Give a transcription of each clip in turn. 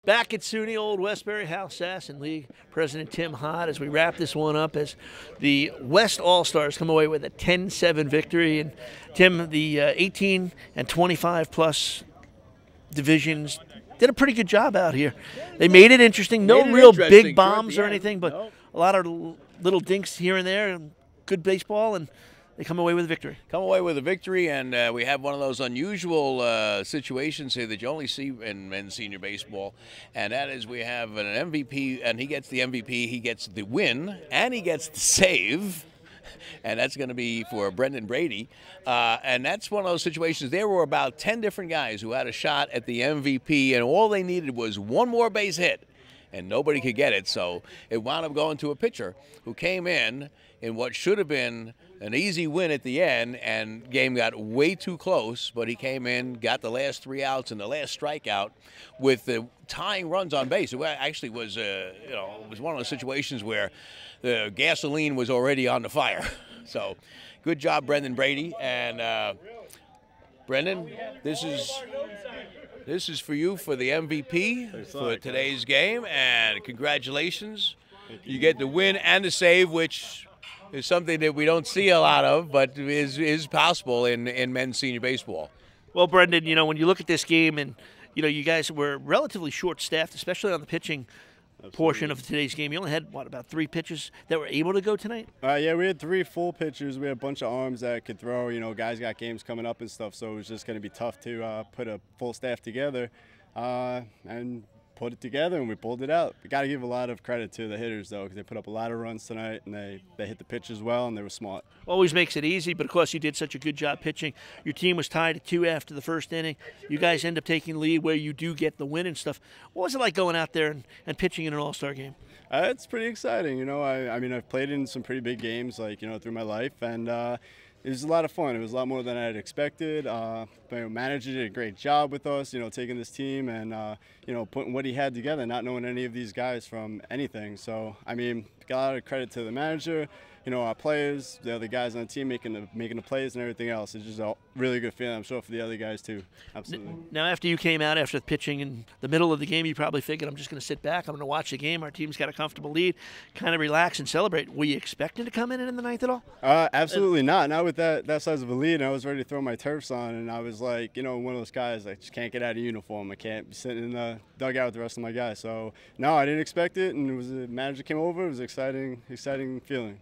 Back at SUNY Old Westbury House, Sass and League President Tim Hott, as we wrap this one up, as the West All-Stars come away with a 10-7 victory. And Tim, the 18 and 25 plus divisions did a pretty good job out here. They made it interesting. No real big bombs or anything, but a lot of little dinks here and there, and good baseball, and they come away with a victory. Come away with a victory, and we have one of those unusual situations here that you only see in men's senior baseball, and that is we have an MVP, and he gets the MVP, he gets the win, and he gets the save, and that's going to be for Brendan Brady. And that's one of those situations. There were about 10 different guys who had a shot at the MVP, and all they needed was one more base hit, and nobody could get it. So it wound up going to a pitcher who came in what should have been an easy win at the end, and game got way too close, but he came in, got the last 3 outs and the last strikeout with the tying runs on base. It actually was, it was one of those situations where the gasoline was already on the fire. So good job, Brendan Brady. And Brendan, this is for you for the MVP for today's game, and congratulations. You get the win and the save, which is something that we don't see a lot of, but is possible in men's senior baseball. Well, Brendan, when you look at this game, and you guys were relatively short-staffed, especially on the pitching portion of today's game. You only had, about 3 pitchers that were able to go tonight? Yeah, we had 3 full pitchers. We had a bunch of arms that could throw. Guys got games coming up and stuff, so it was just going to be tough to put a full staff together and put it together, and we pulled it out. We got to give a lot of credit to the hitters, though, because they put up a lot of runs tonight, and they hit the pitches well, and they were smart. Always makes it easy, but of course you did such a good job pitching. Your team was tied at 2 after the first inning. You guys end up taking the lead where you do get the win and stuff. What was it like going out there and pitching in an all-star game? It's pretty exciting. I mean, I've played in some pretty big games, through my life, and it was a lot of fun. It was a lot more than I had expected. Manager did a great job with us, taking this team and, putting what he had together, not knowing any of these guys from anything. So, I mean, got a lot of credit to the manager, our players, the other guys on the team making the plays and everything else. It's just a really good feeling, I'm sure, for the other guys too. Absolutely. Now, after you came out after pitching in the middle of the game, you probably figured, I'm just going to sit back. I'm going to watch the game. Our team's got a comfortable lead, kind of relax and celebrate. Were you expecting to come in the ninth at all? Absolutely not. Not with that size of a lead. I was ready to throw my turfs on, and I was like, one of those guys, I just can't get out of uniform. I can't be sitting in the dugout with the rest of my guys. So, no, I didn't expect it, and the manager came over. It was an exciting feeling.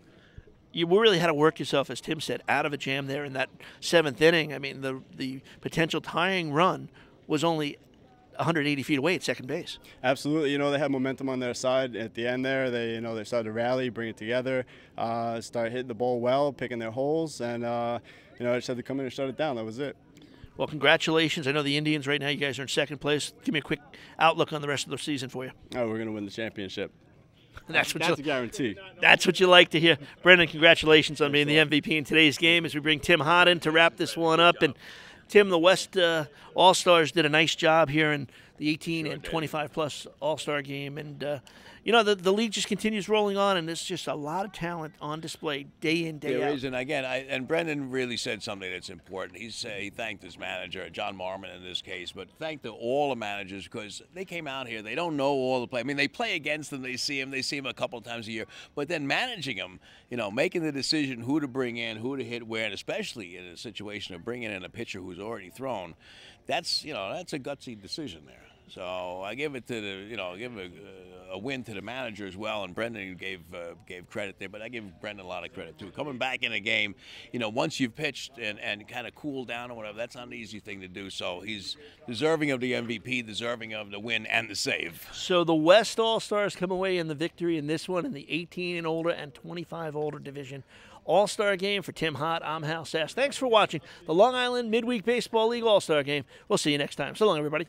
You really had to work yourself, as Tim said, out of a jam there in that 7th inning. I mean, the potential tying run was only 180 feet away at second base. Absolutely. They had momentum on their side at the end there. They started to rally, bring it together, start hitting the ball well, picking their holes, and I just had to come in and shut it down. That was it. Well, congratulations. I know the Indians right now, you guys are in 2nd place. Give me a quick outlook on the rest of the season for you. Oh, we're going to win the championship. That's a guarantee. That's what you like to hear. Brendan, congratulations on being the MVP in today's game as we bring Tim Hott in to wrap this one up. And Tim, the West All-Stars did a nice job here in the 18 and 25-plus All-Star game. And, the league just continues rolling on, and there's just a lot of talent on display day in, day out. There is, and again, and Brendan really said something that's important. He thanked his manager, John Marmon in this case, but thanked all the managers because they came out here. They don't know all the play. I mean, they play against them. They see them a couple of times a year. But then managing them, making the decision who to bring in, who to hit where, and especially in a situation of bringing in a pitcher who's already thrown, that's a gutsy decision there. So I give it to a win to the manager as well, and Brendan gave credit there, but I give Brendan a lot of credit too. Coming back in a game, once you've pitched and kind of cooled down or whatever, that's not an easy thing to do. So he's deserving of the MVP, deserving of the win and the save. So the West All-Stars come away in the victory in this one in the 18 and older and 25 older division. All-Star game for Tim Hott. I'm Hal Sass. Thanks for watching the Long Island Midweek Baseball League All-Star game. We'll see you next time. So long, everybody.